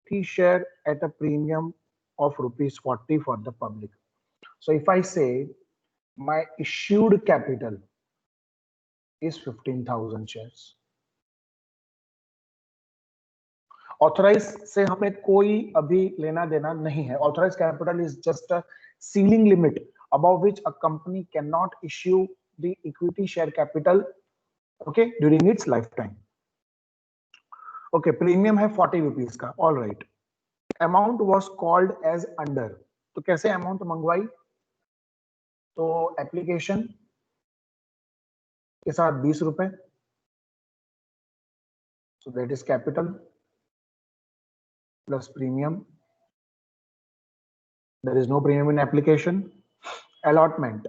equity share at a premium of ₹40 for the public. So if I say my issued capital is 15,000 shares, authorise से हमें कोई अभी लेना देना नहीं है. Authorise capital is just a ceiling limit above which a company cannot issue the equity share capital, okay, during its lifetime. Okay, premium है 40 rupees का. All right, amount was called as under. तो कैसे amount मंगवाई? तो application के साथ 20 रुपए, so that is capital plus premium. There is no premium in application. Allotment,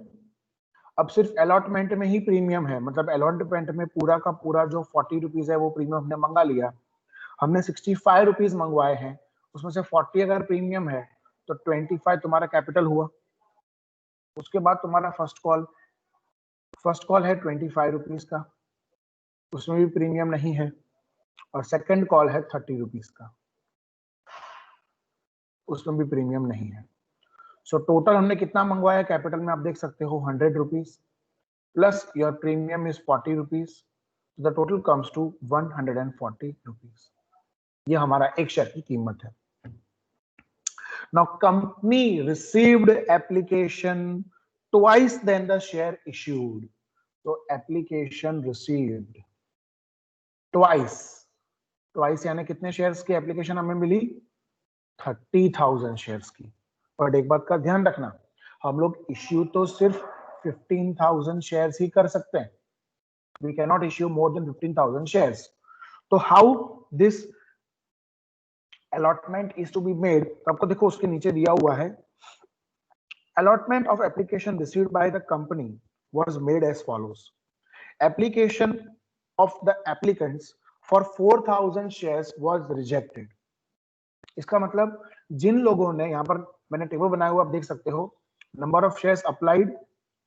अब सिर्फ अलॉटमेंट में ही प्रीमियम है, मतलब अलॉटमेंट में पूरा का पूरा जो 40 रुपीज है वो प्रीमियम हमने मंगा लिया. हमने 65 रुपीज मंगवाए हैं, उसमें से 40 अगर प्रीमियम है तो 25 तुम्हारा कैपिटल हुआ. उसके बाद तुम्हारा फर्स्ट कॉल है 25 रुपीज का, उसमें भी प्रीमियम नहीं है. और सेकंड कॉल है 30 रुपीज का, उसमें भी प्रीमियम नहीं है. सो टोटल हमने कितना मंगवाया कैपिटल में आप देख सकते हो, 100 rupees plus your premium is 40 rupees. The total comes to 140 rupees. ये हमारा एक शेयर की कीमत है. Now company received application twice than the share issued. So application received twice यानी कितने शेयर्स की एप्लीकेशन हमें मिली? 30,000 शेयर्स की. बट एक बात का ध्यान रखना, हम लोग इश्यू तो सिर्फ 15,000 शेयर्स ही कर सकते हैं. We cannot issue more than 15,000 shares. तो how this allotment is to be made? आपको देखो उसके नीचे दिया हुआ है, allotment of application received by the company was made as follows. Application of the applicants for 4,000 shares was rejected. इसका मतलब जिन लोगों ने, यहां पर मैंने टेबल बनाया हुआ आप देख सकते हो, नंबर ऑफ शेयर्स अप्लाइड,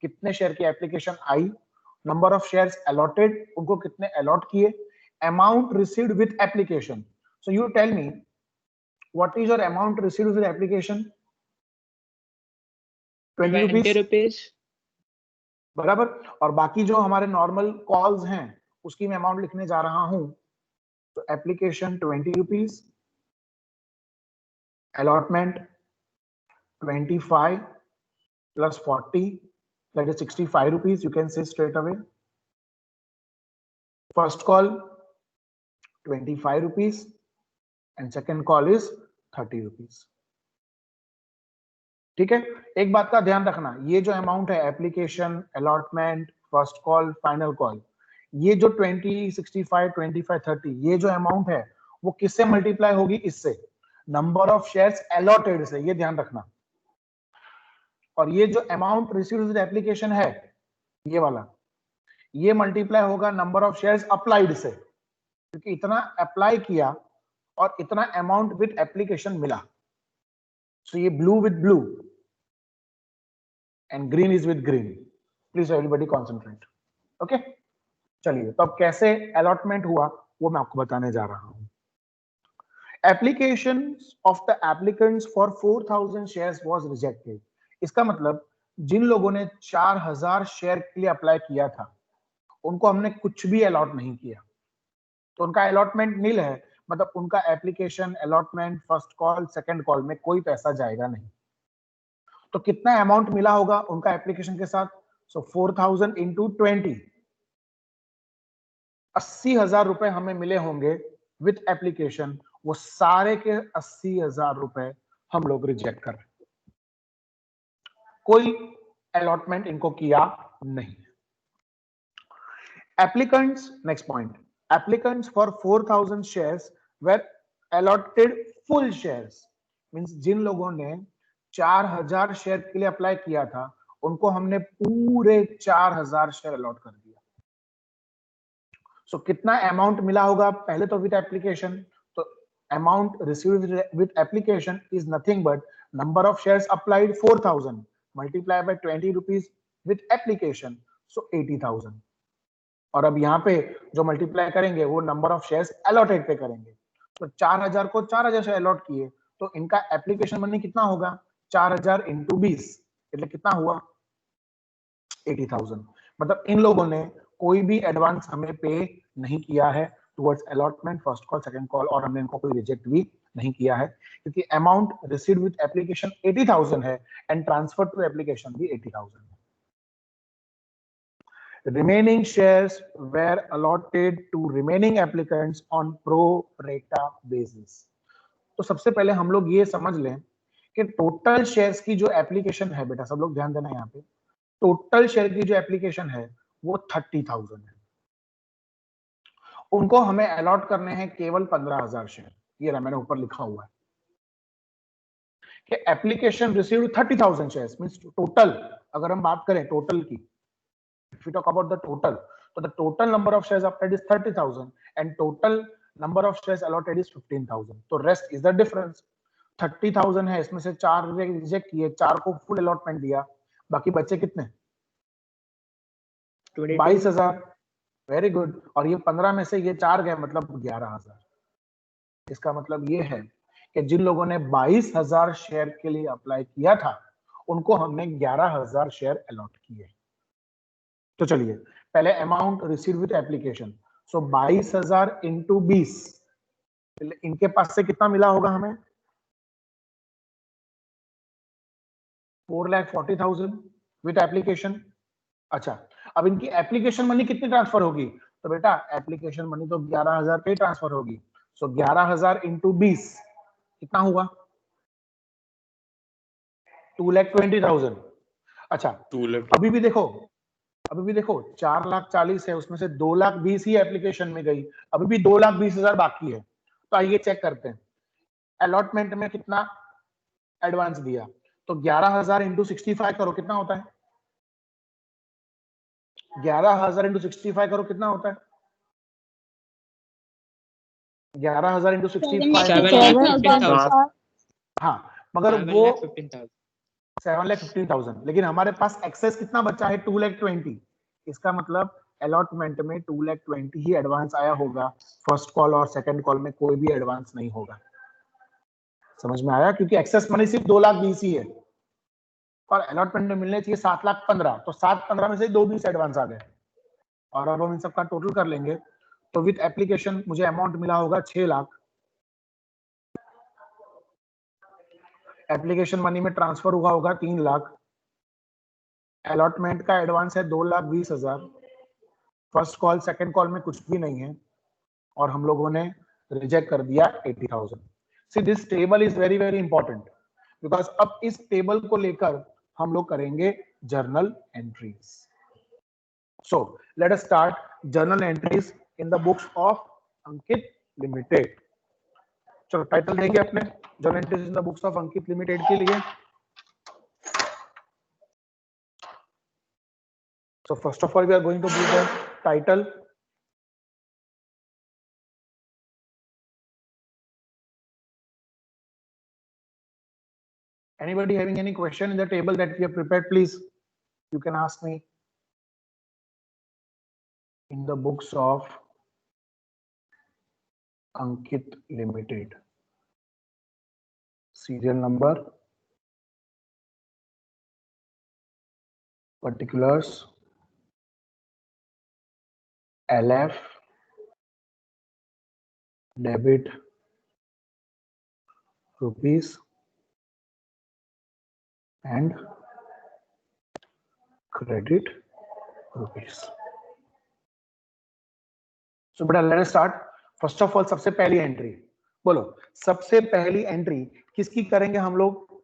कितने शेयर की एप्लीकेशन आई, नंबर ऑफ शेयर्स अलॉटेड, उनको कितने अलॉट किए, amount received with application. So you tell me what is your amount received with application? 20 rupees बराबर. और बाकी जो हमारे नॉर्मल कॉल्स हैं उसकी मैं अमाउंट लिखने जा रहा हूं. तो application 20 rupees, allotment 25 plus 40, that is 65 rupees. You can say straight away. First call 25 rupees and second call is 30 rupees. ठीक है. एक बात का ध्यान रखना, ये जो अमाउंट है application, allotment, first call, final call, ये जो 20, 65, 25, 30, ये जो अमाउंट है वो किससे मल्टीप्लाई होगी? इससे, नंबर ऑफ शेयर्स अलॉटेड से. ये ध्यान रखना. और ये जो अमाउंट रिसीव्ड विद एप्लीकेशन है, ये वाला, ये मल्टीप्लाई होगा नंबर ऑफ शेयर्स अप्लाइड से, क्योंकि इतना अप्लाई किया और इतना अमाउंट विद एप्लीकेशन मिला. सो ये blue with blue and green is with green. Please everybody concentrate. Okay, चलिए. तो अब कैसे अलॉटमेंट हुआ वो मैं आपको बताने जा रहा हूं. Application of the applicants for 4,000 shares was rejected. इसका मतलब जिन लोगों ने 4,000 शेयर के लिए अप्लाई किया था उनको हमने कुछ भी अलॉट नहीं किया, तो उनका अलॉटमेंट नील है. मतलब उनका application, allotment, first call, second call में कोई पैसा जाएगा नहीं. तो कितना अमाउंट मिला होगा उनका एप्लीकेशन के साथ? सो 4,000 इंटू 20, 80,000 रुपए हमें मिले होंगे विथ एप्लीकेशन. वो सारे के 80,000 रुपए हम लोग रिजेक्ट कर रहे हैं. कोई अलॉटमेंट इनको किया नहीं. Applicants, next point, applicants for 4,000 shares were allotted full shares. Means जिन लोगों ने 4,000 शेयर के लिए अप्लाई किया था उनको हमने पूरे 4,000 शेयर अलॉट कर दिया. सो कितना अमाउंट मिला होगा? पहले तो विद एप्लीकेशन, तो amount received with application is nothing but number of shares applied 4,000 multiply by 20 rupees with application, so 80,000. और अब यहाँ पे जो मल्टीप्लाई करेंगे वो नंबर ऑफ शेयर्स अलॉटेड पे करेंगे. तो 4000 को 4000 से अलॉट किए, तो इनका एप्लीकेशन मनी कितना होगा? 4000 इंटू 20, એટલે कितना हुआ? 80,000। मतलब इन लोगों ने कोई भी एडवांस हमें पे नहीं किया है towards allotment, first call, second call, और हमने इनको कोई रिजेक्ट भी नहीं किया है, क्योंकि अमाउंट रिसीव्ड विद एप्लीकेशन 80,000 है एंड ट्रांसफर टू एप्लीकेशन भी 80,000 है। Remaining shares were allotted to remaining applicants on pro rata basis। तो सबसे पहले हम लोग ये समझ लें कि टोटल शेयर्स की जो एप्लीकेशन है, बेटा सब लोग ध्यान देना यहाँ पे, टोटल शेयर की जो एप्लीकेशन है वो 30,000 है। उनको हमें अलॉट करने हैं केवल 15,000 शेयर। ये रहा, मैंने ऊपर लिखा हुआ है कि application received 30,000 shares, means total. अगर हम बात करें टोटल की, if we talk about the total, so the total number of shares allotted is 30,000 and total number of shares allotted is 15,000। तो rest is the difference। 30,000 है, इसमें से 4 reject किए, 4 को फुल अलॉटमेंट दिया, बाकी बचे कितने? 22,000। Very good. और ये 15 में से ये 4 गए, मतलब 11,000। इसका मतलब ये है कि जिन लोगों ने 22,000 शेयर के लिए अप्लाई किया था, उनको हमने 11,000 शेयर अलॉट किए। तो चलिए पहले amount receive with application, so 22,000 into 20, इनके पास से कितना मिला होगा हमें? 4,40,000 विद एप्लीकेशन। अच्छा, अब इनकी एप्लीकेशन मनी कितनी ट्रांसफर होगी? तो बेटा एप्लीकेशन मनी तो 11,000 पे ट्रांसफर होगी, सो 11,000 इंटू 20 कितना हुआ? 2,20,000। अच्छा, अभी भी देखो 4,40,000 है, उसमें से 2,20,000 ही एप्लीकेशन में गई, अभी भी 2,20,000 बाकी है। तो आइए चेक करते हैं अलॉटमेंट में कितना एडवांस दिया। तो 11,000 इंटू 65 करो, कितना होता है? 11,000 इंटू 65 करो, कितना होता है? 11,000 इंटू 65, हाँ, मगर वो 7,15,000, लेकिन हमारे पास एक्सेस कितना बचा है? 2,20,000। इसका मतलब अलॉटमेंट में 2,20,000 ही एडवांस आया होगा, फर्स्ट कॉल और सेकंड कॉल में कोई भी एडवांस नहीं होगा। समझ में आया? क्योंकि एक्सेस मनी सिर्फ 2,20,000 ही है और अलॉटमेंट में मिलने चाहिए 7,15,000, तो 7,15,000 में से 2,20,000 एडवांस आ गए। और अब हम इन सबका टोटल कर लेंगे, तो विद एप्लीकेशन मुझे अमाउंट मिला होगा 6 लाख। एप्लीकेशन मनी में ट्रांसफर हुआ होगा 3 लाख। अलॉटमेंट का एडवांस है 2,20,000। फर्स्ट कॉल सेकंड कॉल में कुछ भी नहीं है और हम लोगों ने रिजेक्ट कर दिया 80,000। See this table is very very important, because अब इस टेबल को लेकर हम लोग करेंगे journal entries. So let us start journal entries in the books of Ankit limited. चलो टाइटल देंगे अपने journal entries in the books of Ankit limited के लिए। So first of all, we are going to do the title. Anybody having any question in the table that we have prepared, please, you can ask me. In the books of Ankit Limited, serial number, particulars, LF, debit, rupees, and credit rupees. So बेटा let us start. First of all, सबसे पहली entry बोलो, सबसे पहली entry किसकी करेंगे हम लोग?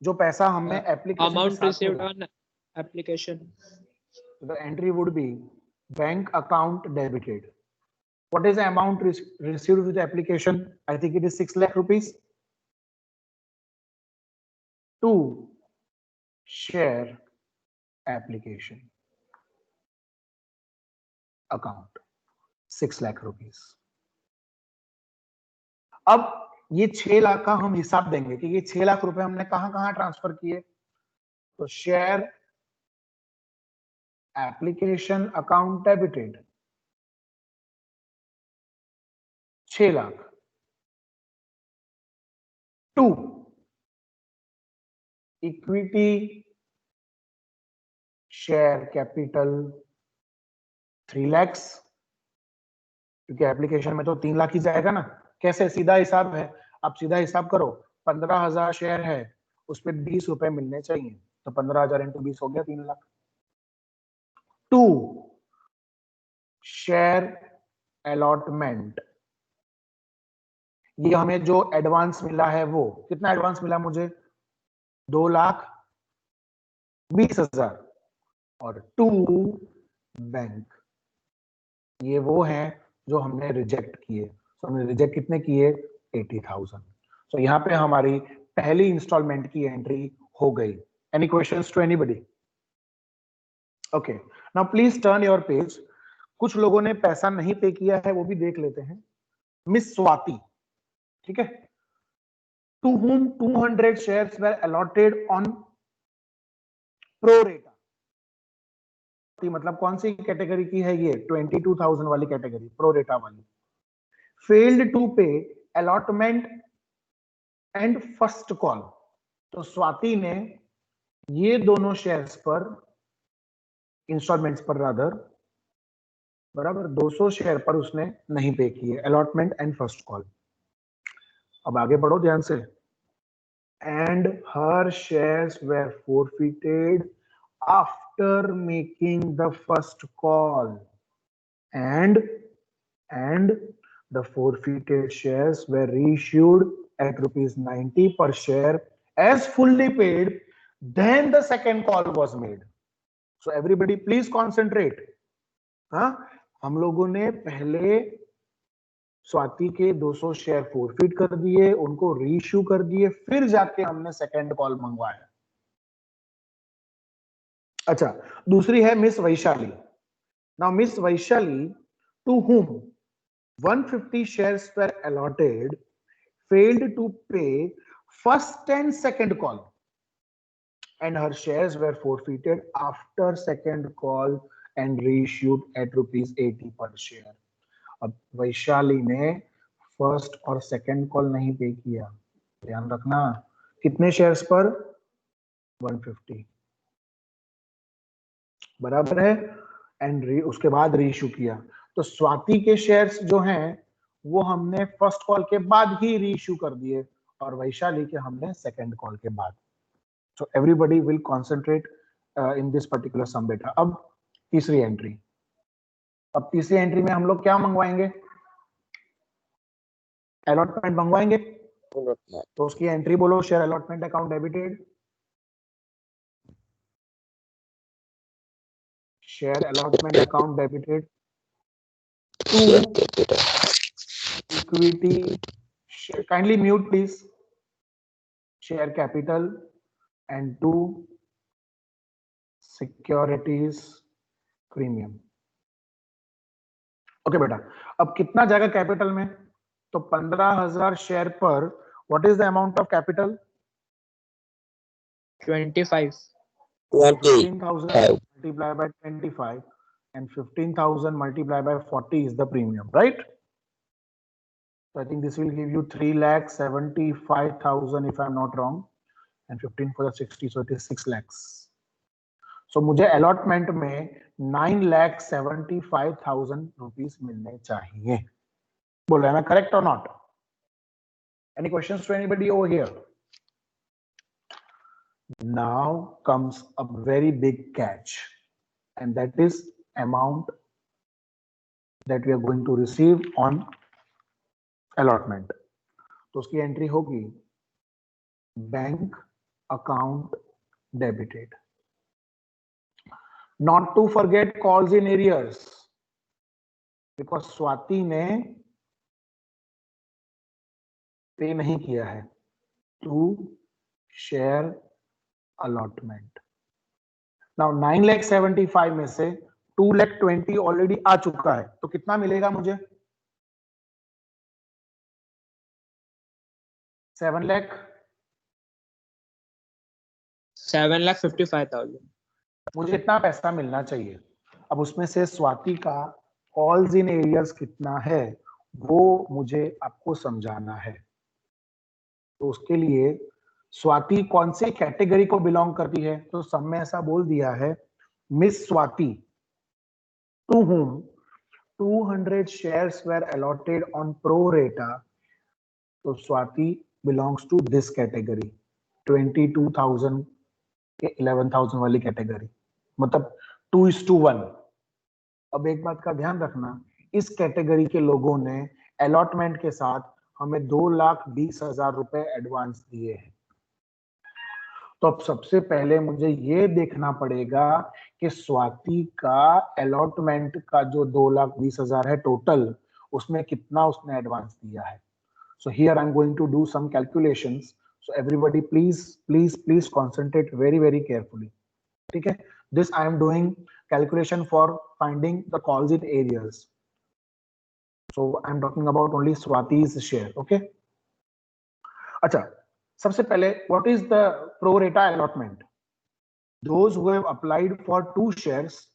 जो पैसा हमने application amount received on application. The entry would be bank account debited. What is the amount received with the application? I think it is 6 lakh rupees. To share application account 6 lakh rupees. अब ये 6 लाख का हम हिसाब देंगे कि ये 6 लाख रुपए हमने कहां कहां ट्रांसफर किए। तो share application account debited 6 lakh. 2 equity share capital 3 lakhs, क्योंकि एप्लीकेशन में तो 3 लाख ही जाएगा ना। कैसे? सीधा हिसाब है, आप सीधा हिसाब करो। 15,000 शेयर है, उस पर 20 रुपए मिलने चाहिए, तो 15,000 इंटू 20 हो गया 3 लाख। 2 शेयर अलॉटमेंट, ये हमें जो एडवांस मिला है, वो कितना एडवांस मिला मुझे? 2,20,000। और 2 बैंक, ये वो हैं जो हमने रिजेक्ट किए। तो हमने रिजेक्ट कितने किए? 80,000। तो यहाँ पे हमारी पहली इंस्टॉलमेंट की एंट्री हो गई। Any questions to anybody? Okay, now please turn your page. कुछ लोगों ने पैसा नहीं पे किया है, वो भी देख लेते हैं। मिस स्वाति, ठीक है, to whom 200 shares were allotted on pro rata, मतलब कौन सी कैटेगरी की है ये? 22,000 वाली कैटेगरी, प्रो रेटा वाली। फेल्ड टू पे अलॉटमेंट एंड फर्स्ट कॉल, तो स्वाति ने ये दोनों शेयर्स पर, इंस्टॉलमेंट्स पर रादर, बराबर 200 शेयर पर उसने नहीं पे किए, अलॉटमेंट एंड फर्स्ट कॉल। अब आगे बढ़ो ध्यान से। And her shares were forfeited after making the first call, and the forfeited shares were reissued at rupees 90 per share as fully paid, then the second call was made. So everybody please concentrate. हाँ, हम लोगों ने पहले स्वाति के 200 share forfeit कर दिए, उनको reissue कर दिए, फिर जाके हमने सेकंड कॉल मंगवाया। अच्छा, दूसरी है Miss Vaishali. Now Miss Vaishali, to whom 150 shares were allotted, failed to pay first and second call, and her shares were forfeited after second call and reissued at rupees 80 per share. अब वैशाली ने first और second call नहीं पे किया, ध्यान रखना। कितने shares पर? 150, बराबर है, एंड उसके बाद रीइश्यू किया। तो स्वाति के शेयर्स जो हैं वो हमने फर्स्ट कॉल के बाद ही रीइश्यू कर दिए, और वैशाली के हमने सेकंड कॉल के बाद। So everybody will concentrate in this particular sum बेटा। अब तीसरी एंट्री, अब तीसरी एंट्री में हम लोग क्या मंगवाएंगे? अलॉटमेंट मंगवाएंगे। तो उसकी एंट्री बोलो, share allotment account debited, share allotment account debited to equity, kindly mute please, share capital and to securities premium. Okay बेटा, अब कितना जाएगा कैपिटल में? तो 15,000 शेयर पर what is the amount of capital? 25. 15,000 multiplied by 25 and 15,000 multiplied by 40 is the premium, right? So I think this will give you 3,75,000 if I'm not wrong, and 15 for the 60, so it is 6 lakhs. So मुझे allotment में 9,75,000 rupees मिलने चाहिए। बोल रहे हैं ना, correct or not? Any questions to anybody over here? Now comes a very big catch, and that is amount that we are going to receive on allotment. तो उसकी एंट्री होगी bank account debited. Not to forget calls in arrears, because Swati ने pay नहीं किया है। To share allotment. Now 9,75,000 में से 2,20,000 already आ चुका है, तो कितना मिलेगा मुझे? 7 लाख 7,55,000. मुझे इतना पैसा मिलना चाहिए। अब उसमें से स्वाति का कॉल्स इन एरियर्स कितना है वो मुझे आपको समझाना है। तो उसके लिए स्वाति कौन से कैटेगरी को बिलोंग करती है? तो सब में ऐसा बोल दिया है, Miss Swati to whom 200 shares were allotted on pro rata. तो Swati belongs to this category, 22,000 के 11,000 वाली कैटेगरी, मतलब 2:1। अब एक बात का ध्यान रखना, इस कैटेगरी के लोगों ने अलॉटमेंट के साथ हमें 2,20,000 रुपए एडवांस दिए हैं। तो अब सबसे पहले मुझे ये देखना पड़ेगा कि स्वाति का अलॉटमेंट का जो 2,20,000 है टोटल, उसमें कितना उसने एडवांस दिया है। So here I'm going to do some calculations. So everybody please concentrate very carefully. ठीक है? This I am doing calculation for finding the calls in areas. So I'm talking about only Swati's share. Okay? अच्छा, सबसे पहले what is the pro rata allotment? Those who have applied for 2 shares,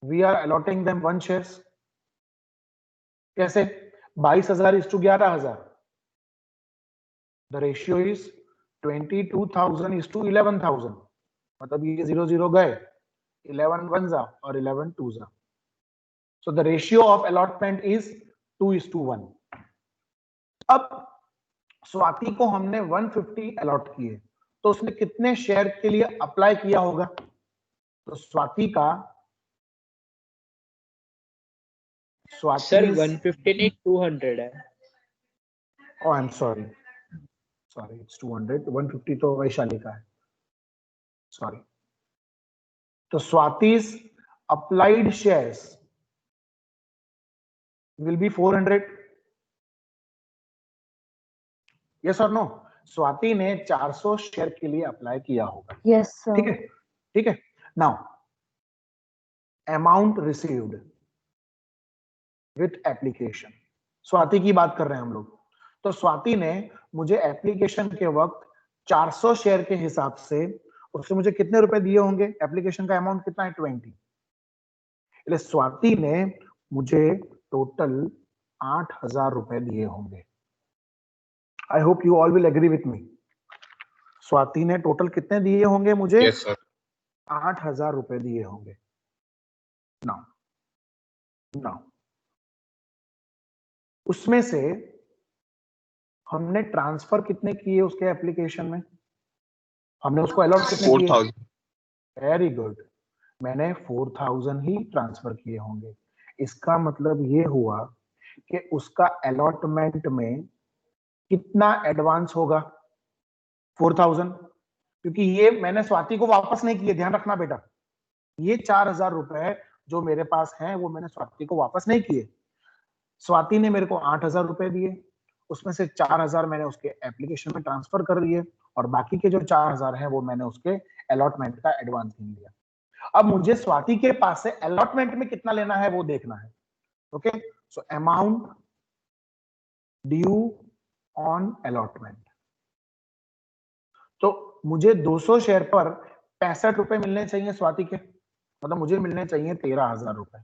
we are allotting them 1 shares. कैसे? 22,000 is to 11,000. The ratio is 22,000 is to 11,000. मतलब ये 0 गए, 11 1 और 11 2 जा। So the ratio of allotment is 2:1. अब स्वाति को हमने 150 अलॉट किए, तो उसने कितने शेयर के लिए अप्लाई किया होगा? तो स्वाति का सर 150 नहीं 200 है। Oh, I'm sorry, it's 200. 150 तो वैशाली का है, sorry. तो स्वाति's applied shares will be 400. Yes or no? Swati ने 400 शेयर के लिए अप्लाई किया होगा। Yes, sir. ठीक है। Now amount received with application, Swati की बात कर रहे हैं हम लोग। तो स्वाति ने मुझे एप्लीकेशन के वक्त 400 शेयर के हिसाब से उससे मुझे कितने रुपए दिए होंगे? एप्लीकेशन का अमाउंट कितना है? 20। इसलिए स्वाति ने मुझे टोटल 8,000 रुपए दिए होंगे। I hope you all will agree with me. Swati ने टोटल कितने दिए होंगे मुझे? Yes, sir. 8,000 रुपए दिए होंगे। नाउ उसमें से हमने ट्रांसफर कितने किए उसके एप्लीकेशन में? हमने उसको अलॉट कितने किए? 4,000. वेरी गुड, मैंने 4,000 ही ट्रांसफर किए होंगे। इसका मतलब ये हुआ कि उसका अलॉटमेंट में कितना एडवांस होगा? 4,000, क्योंकि ये मैंने स्वाति को वापस नहीं किए, ध्यान रखना बेटा। ये 4,000 रुपए जो मेरे पास हैं वो मैंने स्वाति को वापस नहीं किए। स्वाति ने मेरे को 8,000 रुपए दिए, उसमें से 4,000 मैंने उसके एप्लीकेशन में ट्रांसफर कर दिए और बाकी के जो 4,000 है वो मैंने उसके अलॉटमेंट का एडवांस गिन लिया। अब मुझे स्वाति के पास से अलॉटमेंट में कितना लेना है वो देखना है। Okay, so amount due on allotment. तो मुझे 200 शेयर पर 65 रुपए मिलने चाहिए स्वाति के, मतलब मुझे मिलने चाहिए 13,000 रुपए।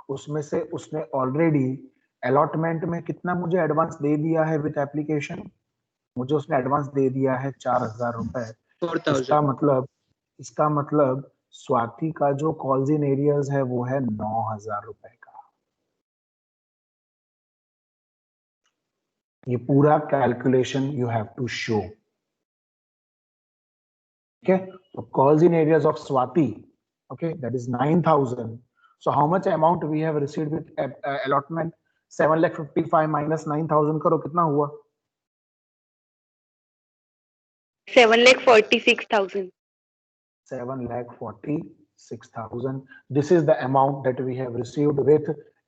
उसमें से उसने ऑलरेडी अलॉटमेंट में कितना मुझे एडवांस दे दिया है विद एप्लीकेशन? मुझे उसने एडवांस दे दिया है 4,000 रुपए। इसका मतलब स्वाति का जो कॉल्स इन एरियाज है वो है 9,000 रुपए का। ये पूरा calculation you have to show. Okay, so calls in areas of Swati, okay, that is 9,000. So how much amount we have received with allotment? 7,55,000 minus 9,000 करो, कितना हुआ? 7,46,000. 7,46,000. This is the amount that we have received with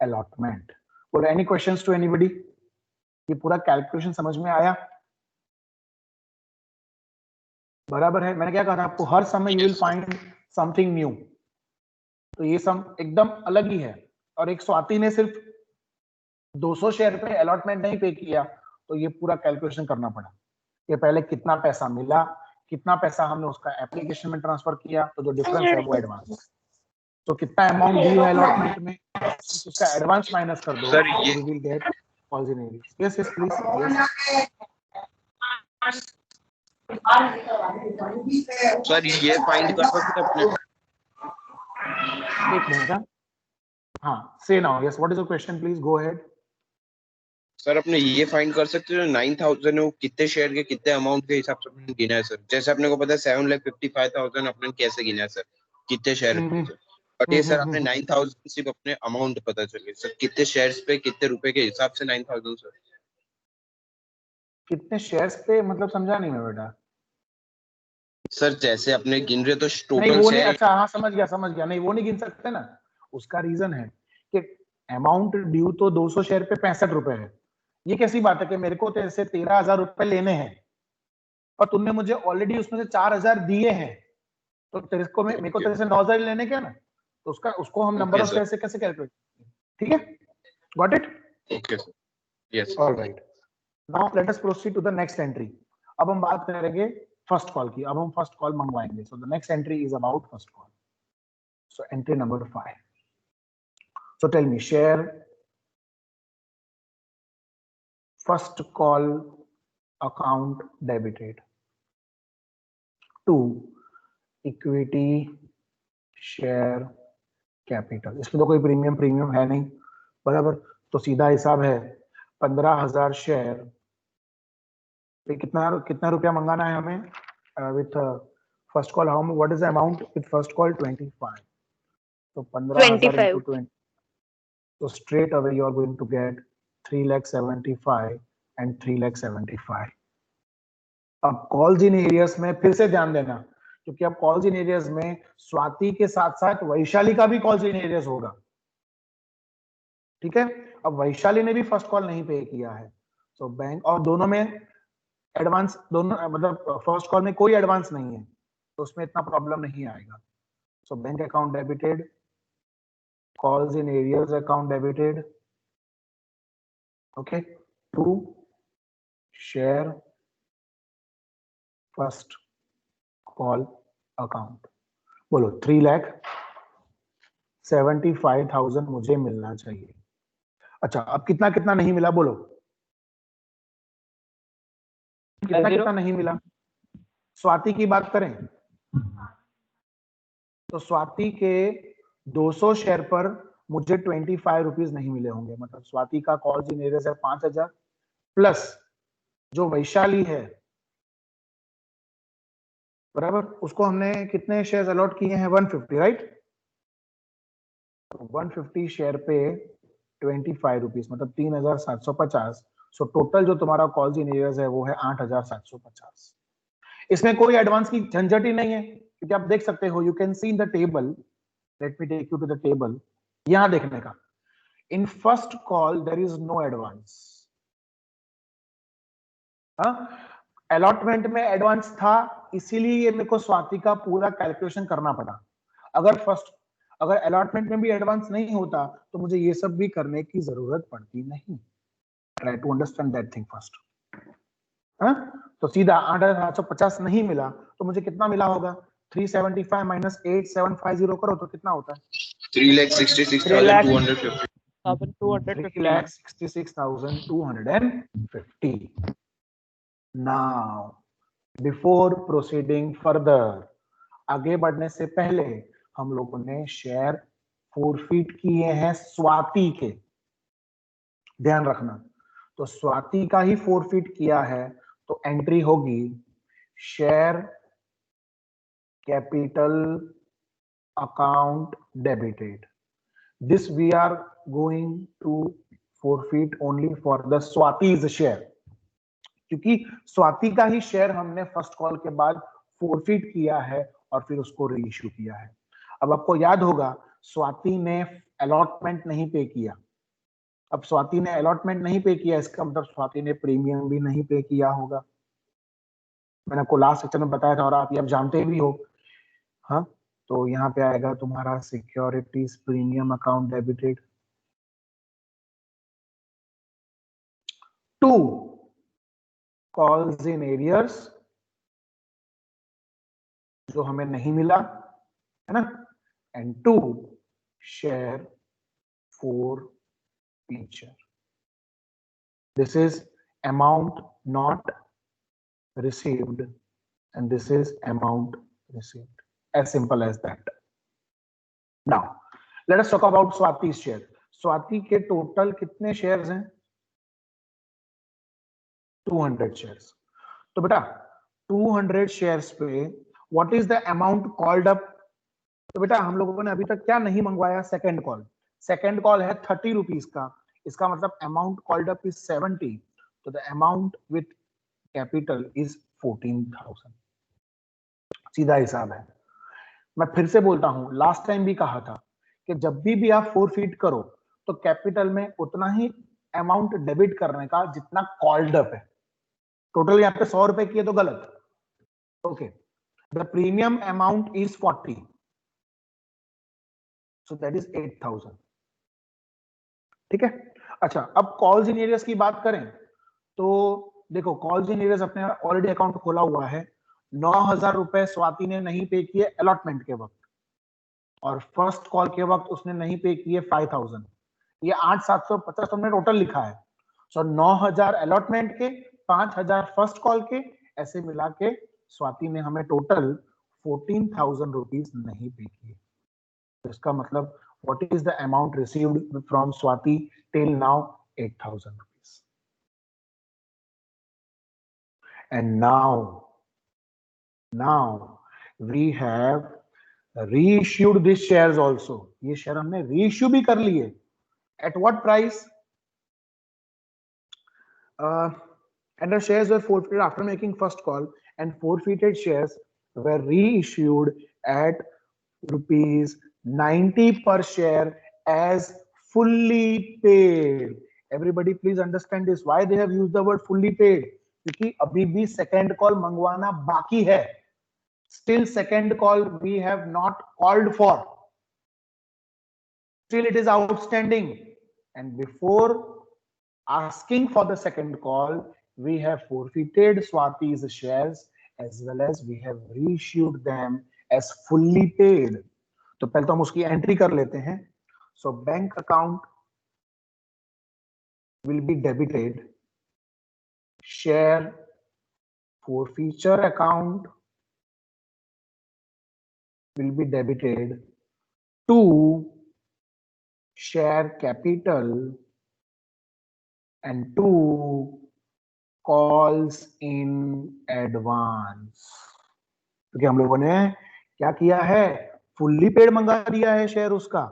allotment. Well, any questions to anybody? ये पूरा calculation समझ में आया? बराबर है। मैंने क्या कहा था आपको, हर समय you will find something new. तो ये सम एकदम अलग ही है। और एक स्वाति ने सिर्फ 200 शेयर पे अलॉटमेंट नहीं पे किया, तो ये पूरा कैलकुलेशन करना पड़ा। ये पहले कितना पैसा मिला, कितना पैसा हमने उसका एप्लीकेशन में ट्रांसफर किया, तो जो डिफरेंस है वो एडवांस। तो कितना अमाउंट दी है अलॉटमेंट में, उसका एडवांस माइनस कर दो, सर ये we will get calls in arrears. Yes yes please, sir ये फाइंड कर सकते अपने। एक मिनट। हाँ, say now, yes what is your question, please go ahead. Sir अपने ये फाइंड कर सकते हो 9,000 वो कितने शेयर के कितने अमाउंट के हिसाब से अपने गिना है सर। जैसे अपने को पता है 7,55,000 अपने कैसे गिना है सर, कितने शेयर थे सर। बट ये सर अपने 9,000 सिर्फ अपने अमाउंट पता चले सर, कितने शेयर्स पे कितने रुपए के हिसाब से 9,000 सर। कितने शेयर्स पे मतलब समझा नहीं मैं बेटा। सर जैसे अपने गिन रहे तो नहीं टोटल वो नहीं, शेयर। अच्छा हाँ समझ गया, नहीं वो नहीं गिन सकते ना। उसका रीजन है कि अमाउंट ड्यू तो 200 शेयर पे 65 रुपए है। ये कैसी बात है कि मेरे को तेरे से 13,000 रुपए लेने हैं और तुमने मुझे ऑलरेडी उसमें से 4,000 दिए हैं, तो तेरे को मेरे को तेरे से 9,000 लेने क्या ना, तो उसको हम नंबर ऑफ शेयर से कैसे कैलकुलेट, ठीक है, got it, okay sir, yes alright. Now let us proceed to the next entry. अब हम बात करेंगे फर्स्ट कॉल की, अब हम फर्स्ट कॉल मंगवाएंगे। So the next entry is about first call. So entry number 5। So tell me, share first call account debited to equity share capital. इसमें तो कोई प्रीमियम है नहीं, बराबर। तो सीधा हिसाब है 15,000 शेयर पे कितना कितना रुपया मंगाना है हमें with first call. How what is the amount with first call? 25। तो 15,000 into 20, so straight away you are going to get 3,75,000 and 3,75,000. अब कॉल्स इन एरियर्स में फिर से ध्यान देना, क्योंकि अब कॉल्स इन एरियर्स में स्वाति के साथ साथ वैशाली का भी कॉल्स इन एरियर्स होगा, ठीक है। अब वैशाली ने भी फर्स्ट कॉल नहीं पे किया है, तो बैंक और दोनों में एडवांस, दोनों मतलब फर्स्ट कॉल में कोई एडवांस नहीं है, तो उसमें इतना प्रॉब्लम नहीं आएगा। So bank account debited, calls in arrears account debited, okay, to share first call account। बोलो 3,75,000 मुझे मिलना चाहिए। अच्छा अब कितना कितना नहीं मिला बोलो, कितना कितना नहीं मिला। स्वाति की बात करें तो स्वाति के 200 शेयर पर मुझे 25 रुपीज नहीं मिले होंगे, मतलब स्वाति का कॉल्स इन एरियर्स है 5,000 प्लस जो वैशाली है, बराबर, उसको हमने कितने शेयर्स अलॉट किए हैं? 150, राइट। तो 150 शेयर पे 25 रुपीज मतलब 3,750। सो टोटल जो तुम्हारा कॉल्स इन एरियर्स है वो है 8,750। इसमें कोई एडवांस की झंझट ही नहीं है, क्योंकि आप देख सकते हो, you can see in the table, let me take you to the table, यहां देखने का, in first call there is no advance. Allotment में एडवांस था, इसीलिए मेरे को स्वाति का पूरा कैलकुलेशन करना पड़ा। अगर अलॉटमेंट में भी एडवांस नहीं होता तो मुझे ये सब भी करने की जरूरत पड़ती नहीं। Try to understand that thing first. तो सीधा 8,750 नहीं मिला तो मुझे कितना मिला होगा? 375 माइनस 8,750 करो तो कितना होता है? 3,66,250। 3,66,250। Now, before proceeding further, आगे बढ़ने से पहले हम लोगों ने शेयर फोरफीट किए हैं स्वाति के, ध्यान रखना। तो स्वाति का ही फोरफीट किया है, तो एंट्री होगी share capital account debited. This we are going to forfeit only for the Swati's share, क्योंकि स्वाति का ही शेयर हमने फर्स्ट कॉल के बाद फोरफीट किया है और फिर उसको रीइश्यू किया है। अब आपको याद होगा स्वाति ने अलॉटमेंट नहीं पे किया। अब स्वाति ने अलॉटमेंट नहीं पे किया, इसका मतलब स्वाति ने प्रीमियम भी नहीं पे किया होगा। मैंने आपको लास्ट सेक्शन में बताया था और आप ये अब जानते भी हो। हाँ, तो यहाँ पे आएगा तुम्हारा securities premium account debited to calls in arrears जो हमें नहीं मिला है ना, and to share forfeiture. This is amount not received and this is amount received. As simple as that. Now, let us talk about Swati's share. Swati के total कितने shares हैं? 200 shares. तो बेटा 200 शेयर्स पे what is the amount called up? तो बेटा हम लोगों ने अभी तक क्या नहीं मंगवाया? Second call. सेकंड कॉल है 30 रुपीज का. इसका मतलब अमाउंट कॉल्ड अप इज 70. तो the amount with capital is 14,000. सीधा हिसाब है. मैं फिर से बोलता हूं, लास्ट टाइम भी कहा था कि जब भी आप फोरफीट करो तो कैपिटल में उतना ही अमाउंट डेबिट करने का जितना कॉल्ड अप है. टोटल यहाँ पे 100 रुपए किए तो गलत. Okay, the premium amount is 40, so that is 8,000. ठीक है. अच्छा, अब कॉल्स इन एरियर्स की बात करें तो देखो, कॉल्स इन एरियर्स अपने ऑलरेडी अकाउंट खोला हुआ है. 9,000 रुपए स्वाति ने नहीं पे किए अलॉटमेंट के वक्त, और फर्स्ट कॉल के वक्त उसने नहीं पे किए 5,000. ये 8,750 हमने टोटल लिखा है. सो 9,000 अलॉटमेंट के, 5,000 फर्स्ट कॉल के, ऐसे मिला के स्वाति ने हमें टोटल 14,000 रुपीज नहीं पे किए. तो इसका मतलब what is the amount received from Swati till now? 8,000 rupees. And now we have reissued these shares also. ये शेयर हमने reissue भी कर लिए. At what price? And the shares were forfeited after making first call, and forfeited shares were reissued at rupees 90 per share as fully paid. Everybody please understand this. Why they have used the word fully paid? क्योंकि अभी भी second call मंगवाना बाकी है. Still second call we have not called for. Still it is outstanding. And before asking for the second call, we have forfeited Swati's shares as well as we have reissued them as fully paid. तो पहले तो हम उसकी entry कर लेते हैं. So bank account will be debited, share forfeiture account will be debited to share capital and to calls in advance. क्योंकि हम लोगों ने क्या किया है? फुल्ली पेड मंगा दिया है शेयर उसका.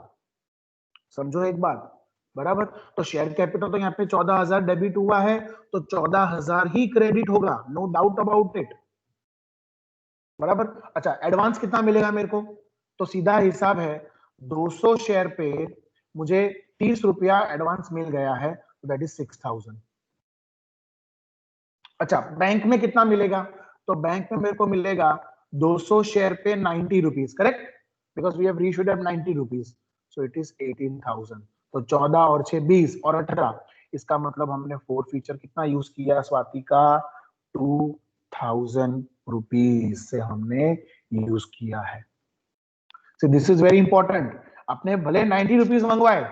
समझो एक बात, बराबर. तो शेयर कैपिटल तो यहाँ पे 14,000 डेबिट हुआ है, तो 14,000 ही क्रेडिट होगा, नो डाउट अबाउट इट. बराबर. अच्छा, एडवांस कितना मिलेगा मेरे को? तो सीधा हिसाब है, 200 शेयर पे मुझे 30 रुपया एडवांस मिल गया है, तो दैट इज 6,000. अच्छा, बैंक में कितना मिलेगा? तो बैंक में मेरे को मिलेगा 200 शेयर पे 90 rupees, correct? Because we have reissued at 90 rupees, so it is 18,000. तो 14 और 6 20 और 18. इसका मतलब हमने फोरफीचर कितना यूज किया स्वाति का? 2,000 रुपीज से हमने यूज किया है. So this is very important. आपने भले 90 रुपीज मंगवाए,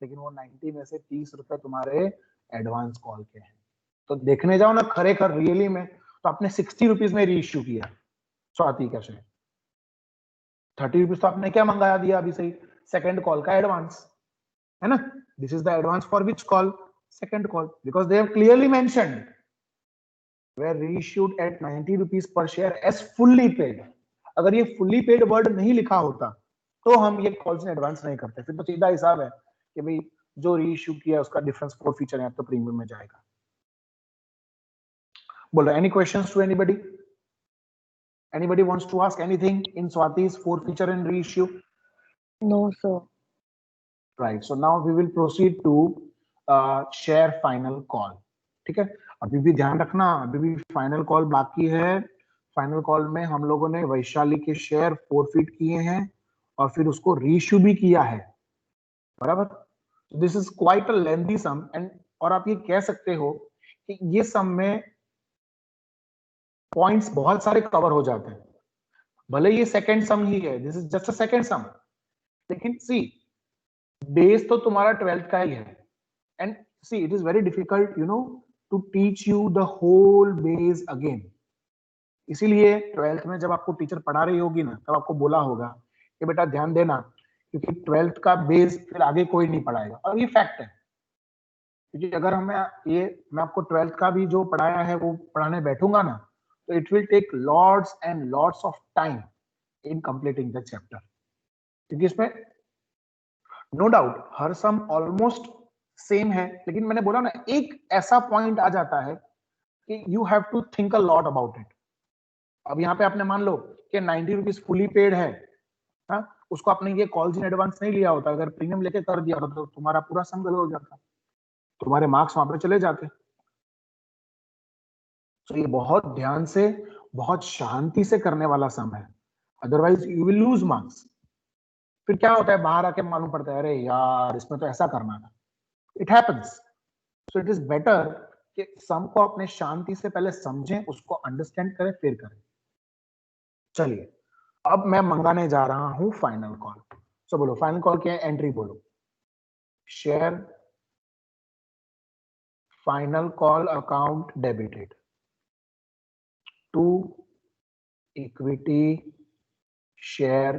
लेकिन वो 90 में से 30 रुपए तुम्हारे एडवांस कॉल के हैं. तो देखने जाओ ना खरेखर रियली में, तो आपने 60 रुपीज में रीइश्यू किया स्वाति का शेयर. 30 रुपीज तो आपने क्या मंगाया दिया अभी सही? सेकंड कॉल का एडवांस, है ना? This is the advance for which call? Second call. Because they have clearly mentioned were reissued at 90 rupees per share as fully paid. अगर ये fully paid वर्ड नहीं लिखा होता तो हम ये कॉल्स एडवांस नहीं करते. फिर तो सीधा हिसाब है कि भाई जो रीइश्यू किया उसका डिफरेंस फोरफीचर है तो प्रीमियम में जाएगा. बोलो, any questions to anybody? Anybody wants to ask anything in Swati's forfeiture and reissue? No, sir. Right. So now we will proceed to share final call. ठीक है. अभी भी ध्यान रखना, अभी भी फाइनल कॉल बाकी है. फाइनल कॉल में हम लोगों ने वैशाली के शेयर फोरफीट किए हैं और फिर उसको रीइश्यू भी किया है, बराबर. This is quite a lengthy sum. And और आप ये कह सकते हो कि ये सम में पॉइंट्स बहुत सारे कवर हो जाते हैं. भले ये सेकंड सम ही है, this is just a second sum, लेकिन सी बेस तो तुम्हारा 12th का ही है, and see it is very difficult you know to teach you the whole base again. इसीलिए 12th में जब आपको टीचर पढ़ा रही होगी ना, तब आपको बोला होगा कि बेटा ध्यान देना, क्योंकि 12th का बेस फिर आगे कोई नहीं पढ़ाएगा, और ये फैक्ट है। क्योंकि अगर मैं आपको 12th का भी जो पढ़ाया है वो पढ़ाने बैठूंगा ना, तो it will take lots and lots of time in completing the chapter, क्योंकि इसमें नो डाउट हर सम ऑलमोस्ट सेम है, लेकिन मैंने बोला ना एक ऐसा पॉइंट आ जाता है कि you have to think a lot about it. अब यहाँ पे आपने मान लो कि 90 रुपीज फुली पेड है, हा? उसको आपने ये कॉल्स इन एडवांस नहीं लिया होता, अगर प्रीमियम लेके कर दिया होता तो तुम्हारा पूरा सम गलत हो जाता, तुम्हारे मार्क्स वहां पे चले जाते। तो ये बहुत ध्यान से, बहुत शांति से करने वाला सम है, otherwise you will lose marks. फिर क्या होता है, बाहर आके मालूम पड़ता है अरे यार इसमें तो ऐसा करना था। It happens. So it is better कि सम को अपने शांति से पहले समझें, उसको अंडरस्टैंड करें, फिर करें। चलिए अब मैं मंगाने जा रहा हूं फाइनल कॉल। सो बोलो फाइनल कॉल क्या है, एंट्री बोलो, share final call account debited to equity share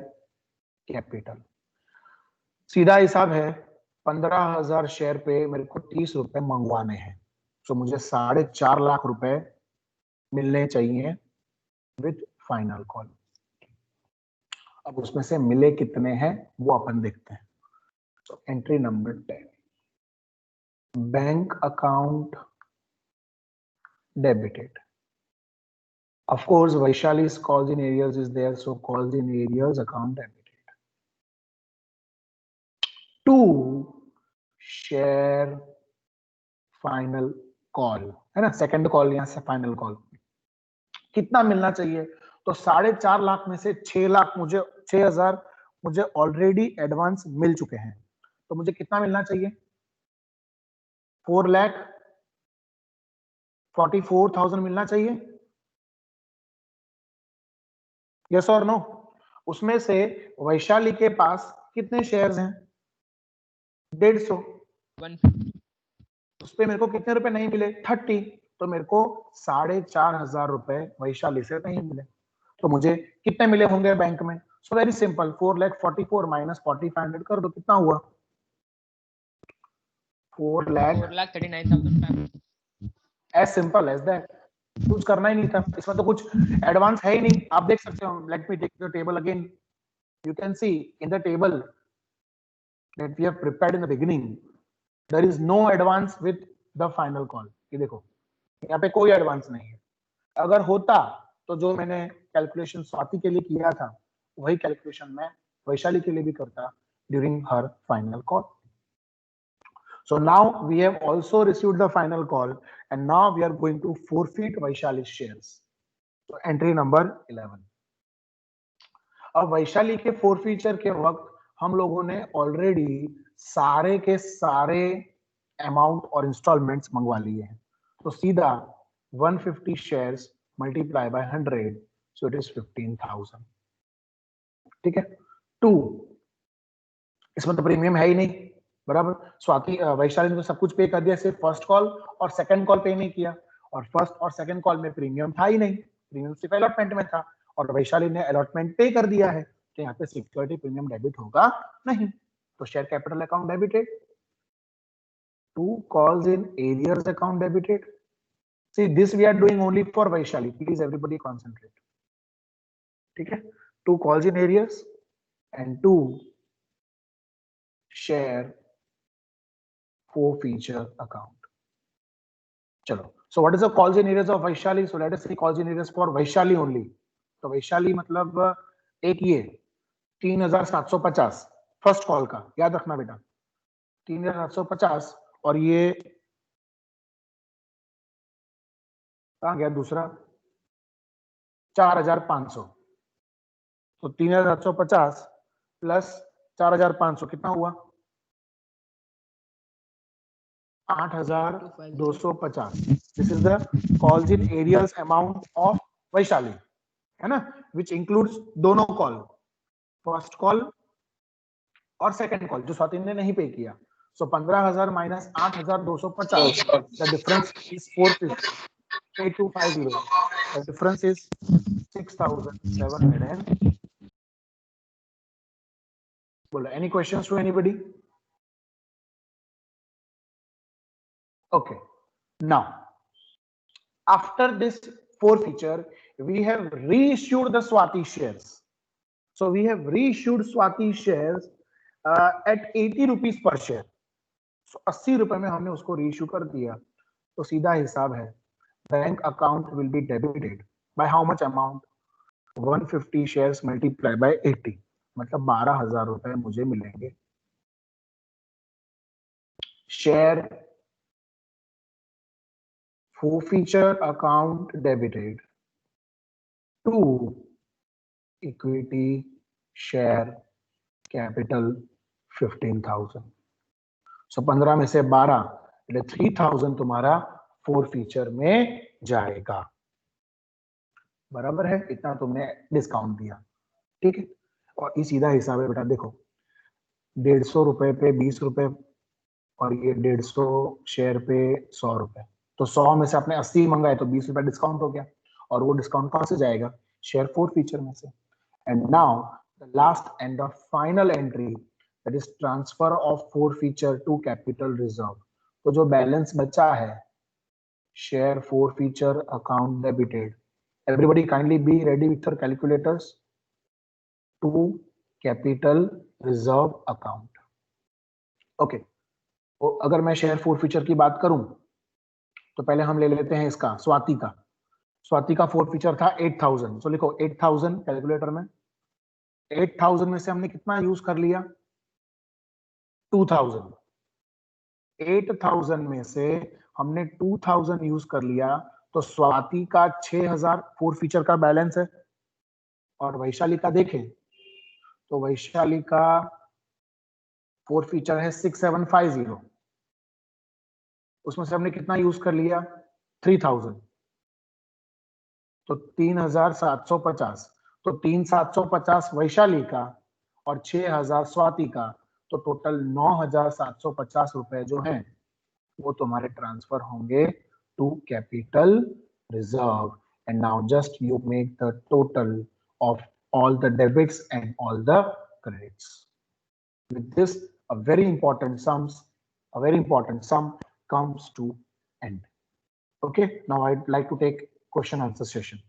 capital. सीधा हिसाब है, 15,000 शेयर पे मेरे को 30 रुपए मंगवाने हैं, तो मुझे 4.5 लाख रुपए मिलने चाहिए विद फाइनल कॉल। अब उसमें से मिले कितने हैं वो अपन देखते हैं। तो entry number 10, bank account debited. Of course, Vaishali's calls in areas is there, so calls in areas account debited. Two, share final call, है ना, सेकंड कॉल यहाँ से फाइनल कॉल कितना मिलना चाहिए, तो 4.5 लाख में से 6 लाख मुझे 6,000 मुझे ऑलरेडी एडवांस मिल चुके हैं, तो मुझे कितना मिलना चाहिए, 4,44,000 मिलना चाहिए, यस और नो। उसमें से वैशाली के पास कितने शेयर्स हैं, 150, उस पे मेरे को कितने रुपए नहीं मिले, 30, तो मेरे को 4,500 रुपए वैशाली से नहीं मिले, तो मुझे कितने मिले होंगे बैंक में। सो वेरी सिंपल, 4,44,000 माइनस 4,500 कर दो, कितना हुआ, 4,39,000। एज सिंपल एज दैट, कुछ करना ही नहीं था, इसमें तो कुछ एडवांस है ही नहीं। आप देख सकते हो, let me take the table again, you can see in the table that we have prepared in the beginning, there is no advance with the final call। ये देखो यहाँ पे कोई एडवांस नहीं है, अगर होता तो जो मैंने कैलकुलेशन स्वाति के लिए किया था वही कैलकुलेशन मैं वैशाली के लिए भी करता during her final call. So now we have also received the final call and now we are going to forfeit Vaishali's shares. So entry number 11। अब वैशाली के फोरफीचर के वक्त हम लोगों ने ऑलरेडी सारे के सारे अमाउंट और इंस्टॉलमेंट्स मंगवा लिए हैं, तो सीधा 150 shares multiply by 100, so it is 15,000। ठीक है, 2, इसमें तो प्रीमियम है ही नहीं, बराबर। स्वाति वैशाली ने तो सब कुछ पे कर दिया, सिर्फ फर्स्ट कॉल और सेकंड कॉल पे नहीं किया, और फर्स्ट और सेकंड कॉल में प्रीमियम था ही नहीं, प्रीमियम सिर्फ अलॉटमेंट में था, और वैशाली ने अलॉटमेंट पे कर दिया है, तो यहाँ पे सिक्योरिटी प्रीमियम डेबिट होगा नहीं, तो share capital account debited. 2 calls in arrears account debited. See, this we are doing only for Vaishali, please everybody concentrate। ठीक है, 2 calls in arrears and 2 share forfeiture account। चलो, so what is the calls in arrears of Vaishali? So let us see calls in arrears for Vaishali only। तो वैशाली मतलब एक ये 3,750 first call का, याद रखना बेटा, 3,750, और ये कहाँ गया दूसरा, 4,500, तो 3,750 प्लस 4,500 कितना हुआ, 8,250। This is the calls in arrears amount of Vaishali, है ना, विच इंक्लूड्स दोनों कॉल, फर्स्ट कॉल और सेकंड कॉल जो स्वाति ने नहीं पे किया, सो 15,000 minus 8,250, the difference is 450, the difference is 6,700. बोलो, any questions to anybody? Okay, now after this forfeiture we have reissued the Swati shares. So we have reissued Swati shares at 80 rupees per share. So 80 रुपए में हमने उसको reissue कर दिया, तो सीधा हिसाब है, bank account will be debited by how much amount, 150 shares multiply by 80, मतलब 12,000 रुपए मुझे मिलेंगे. Share forfeiture account debited to equity share capital 15,000. So 15 में से 12 એટલે 3,000 तुम्हारा forfeiture में जाएगा. बराबर है, इतना तुमने डिस्काउंट दिया, ठीक है. और ये सीधा हिसाब है बेटा, देखो 150 रुपए पे 20 रुपए और ये 150 शेयर पे 100 रुपए, तो 100 में से आपने 80 मंगाए तो 20 रुपए डिस्काउंट हो गया, और वो डिस्काउंट कहां से जाएगा, शेयर forfeiture में से. And now the last and the final entry, that is transfer of forfeiture to capital reserve. तो जो बैलेंस बचा है, share forfeiture account debited. Everybody kindly be ready with your calculators. To capital reserve account. Okay, अगर मैं share forfeiture की बात करूं तो पहले हम ले लेते हैं इसका स्वाति का. स्वाति का forfeiture था 8,000. तो लिखो 8,000 कैलकुलेटर में. 8,000 में से हमने कितना यूज कर लिया, 2,000. 8,000 में से हमने 2,000 यूज कर लिया, तो स्वाति का 6,000 forfeiture का बैलेंस है. और वैशाली का देखें तो वैशाली का forfeiture है 6,750. उसमें से हमने कितना यूज कर लिया, 3,000. तो 3,750. तो 3,750 वैशाली का और 6,000 स्वाति का, तो टोटल 9,750 रुपए जो हैं वो तुम्हारे ट्रांसफर होंगे to capital reserve. And now just you make the total of all the debits and all the credits. With this, a very important sum comes to end. Okay, now I'd like to take question answer session.